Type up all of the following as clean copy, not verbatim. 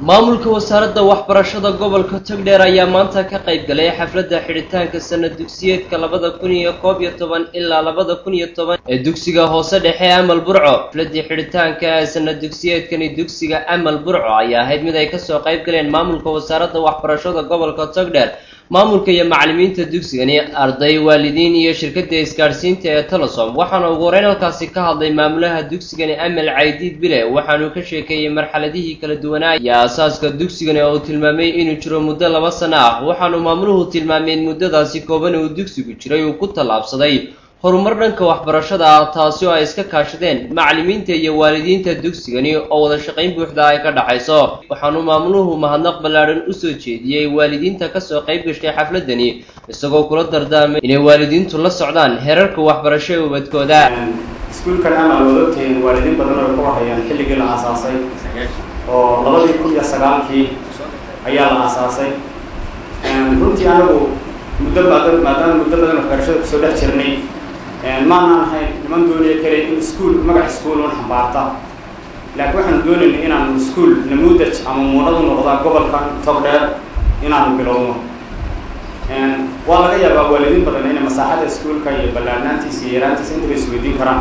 maamulka wasaaradda waxbarashada gobolka Togdheer ayaa maanta ka qayb galay xafladda xidhitaanka sanad dugsiyeedka 2011 ilaa 2010 ee dugsiga hoose dhexe Amal Burco. Xafladda xidhitaanka sanad dugsiyeedkani dugsiga Amal Burco ayaa ahayd mid ay ka soo qayb galeen maamulka wasaaradda waxbarashada gobolka Togdheer, maamulka iyo macallimiinta dugsigani, arday, waalidiin iyo shirkadda isgaarsiinta ee Telesom. Waxaana ugu horeyn halkaasi ka hadlay maamulaha dugsigani Amal Caydiid Bile, waxaanu ka sheekeeyay marxaladihii kala duwanaa iyo asaaska dugsigani oo tilmaamay inuu jiro muddo 2 sano ah. Waxaanu maamuluhu tilmaamay in muddadaasi kooban uu dugsigu jiray uu ku tallaabsaday horumar dhanka waxbarashada ah, taasi oo ay iska kaashadeen macallimiinta iyo waalidiinta dugsigani oo wada shaqayn buuxda ay ka dhaxayso. Waxaanu maamuluhu mahadnaq ballaaran u soo jeediyay waalidiinta ka soo qayb gashay xafladani, isagoo kula dardaarmay inay waalidiintu la socdaan heerarka waxbarasho ee ubadkooda. iskuulkan Amal wadateen waalidiin badan oo ku hayaan xilligii la aasaasay oo 2009 ayaa la aasaasay. runtii anagu muddo badan waxbarashada ku soo dhex jirnay maana ahayn niman doonaya kale in iskuul magac iskuul oo xambaarta, laakiin waxaan doonaynaa inaan iskuul namuudaj ama muunad u noqdo gobolka Togdheer inaan bilowno. waa laga yaabaa waalidiin badan inay masaaxada iskuulka iyo ballaarnaantiisa iyo yaraantiisa inta bay isweydiin karaan.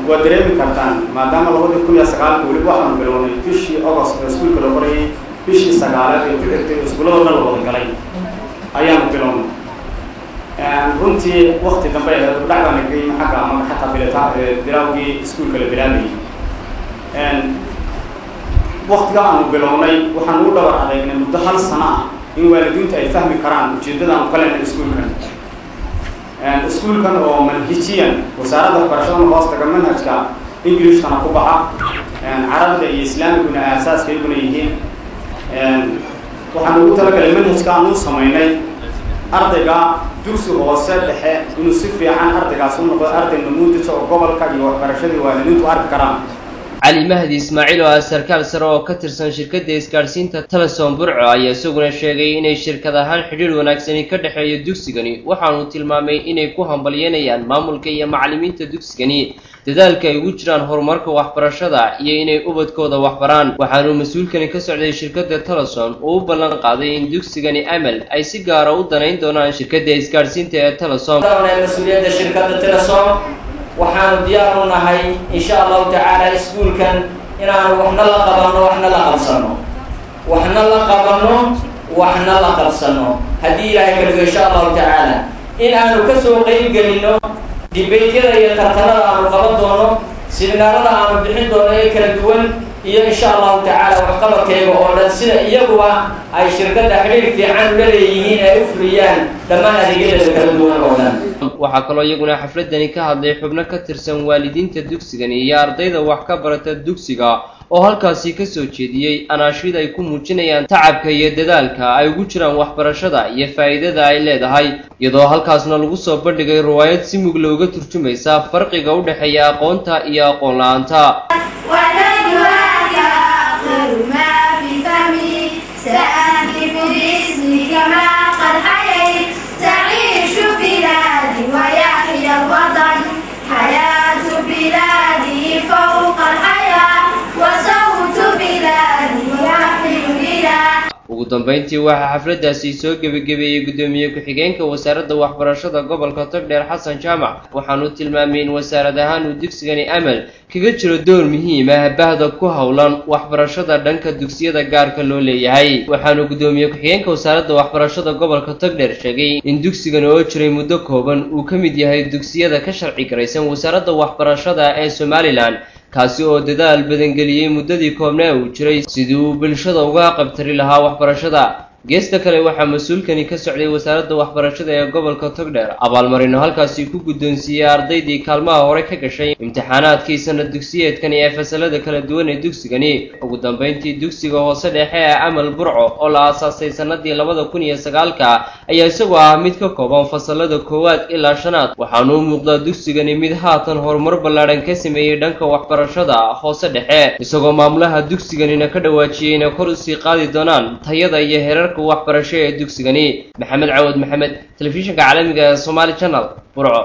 waa dareemi kartaan maadaama 2009 weli waxaan bilownay bishii August ee iskuulka la qorayay, bishii 9 ee ku xigtay iskuulada la wada galay ayaan bilownay. runtii waqti dambe ee dhacdana geeyay xagga ama xataa bilowgii iskuulka la bilaabay. waqtiga aan bilownay waxaan u dhabar adeegnay muddo 1 sano ah in waalidiintu ay fahmi karaan ujeedada aan kale iskuulkan. iskuulkan oo manhajiyan wasaaradda waxbarashada hoos taga manhajka Englishkana ku baxa, Carabida iyo Islaamiguna aasaaskayna yihiin. waxaan ugu talagalay manhajka aan u sameynay ardayga dugsi hoose dhexe inuu si fiican ardaygaas u noqdo arday namuudaj oo gobolka iyo waxbarashada waalidiintu arki karaan. علي مهدي إسماعيل وسركال سرو كترسن شركة إسكارسينتا تلسون برعو أي سوقنا شيء إن الشركة هان حدود وناكسني كده يدوكسجني وحنو تلمامي إن يكون بليانيان مامولكية معلمين تدوكسجني تذلك يوجران هرمارك وحبرشدا ييني أبد كودا وحبران وحنو مسؤول كان كسر شركة تلسون وبلغ قاضي إن دوكسجني أمل أي سيجارة ودنين دونا شركة إسكارسينتا تلسون. مسؤولية شركة تلسون waxaan diyaar u nahay insha Allah ta'ala iskuulkan inaan waxna la qabano waxna la qabsano hadii ilaahay ka dhigo insha Allah ta'ala in aanu ka soo qayb galino dibeeyada iyo tartanada aanu qaban doono, siminaarada aanu bixin doono ee kala duwan iyo insha Allah ta'ala wax qabadkeega oo dhan sida iyaguba ay shirkadda xiriir fiican u leeyihiin ay u fuliyaan dhammaan adeegyada kala duwan oo dhan. waxaa kaloo iyaguna xafladani ka hadlay xubno ka tirsan waalidiinta dugsigani iyo ardayda wax ka barata dugsiga oo halkaasi ka soo jeediyay anaashid ay ku muujinayaan tacabka iyo dadaalka ay ugu jiraan waxbarashada iyo faa'iidada ay leedahay, iyadoo halkaasna lagu soo bandhigay riwaayad si mug looga turjumaysa farqiga u dhaxeeya aqoonta iyo aqoon la'aanta. ugu dambeyntii waxaa xafladdaasi soo gabagabeeyay gudoomiye ku-xigeenka wasaaradda waxbarashada gobolka Togdheer Xasan Jaamac. waxaanu tilmaamay in wasaarad ahaan uu dugsigani Amal kaga jiro door muhiim ah bahda ku howlan waxbarashada dhanka dugsiyada gaarka loo leeyahay. waxaanu gudoomiye ku-xigeenka wasaaradda waxbarashada gobolka Togdheer sheegay in dugsigani oo jiray muddo kooban uu ka mid yahay dugsiyada ka sharci garaysan wasaaradda waxbarashada ee Somaliland, kaasi oo dadaal badan geliyay muddadii koobnaa uu jiray sidii uu bulshada uga qabtari lahaa waxbarashada. geesta kale waxaa mas'uulkani ka socday wasaaradda waxbarashada ee gobolka Togdheer abaalmarino halkaasi ku guddoonsiiyay ardaydii kaalmaha hore ka gashay imtixaanaadkii sanad dugsiyeedkan ee fasalada kala duwan ee dugsigani. ugu dambeyntii dugsiga hoose dhexe ee Amal Burco oo la aasaasay sanadii 2009 ayaa isagoo ah mid ka kooban fasalada 1 ilaa 5. waxaanu u muuqdaa dugsigani mid haatan horumar ballaaran ka sameeyay dhanka waxbarashada hoose dhexe, isagoo maamulaha dugsiganina ka dhawaajiyay inay kor u sii qaadi doonaan tayada iyo heerarka waxbarasho ee dugsigani. maxamed cawad maxamed, telefishinka caalamiga ee Somali Channel, Burco.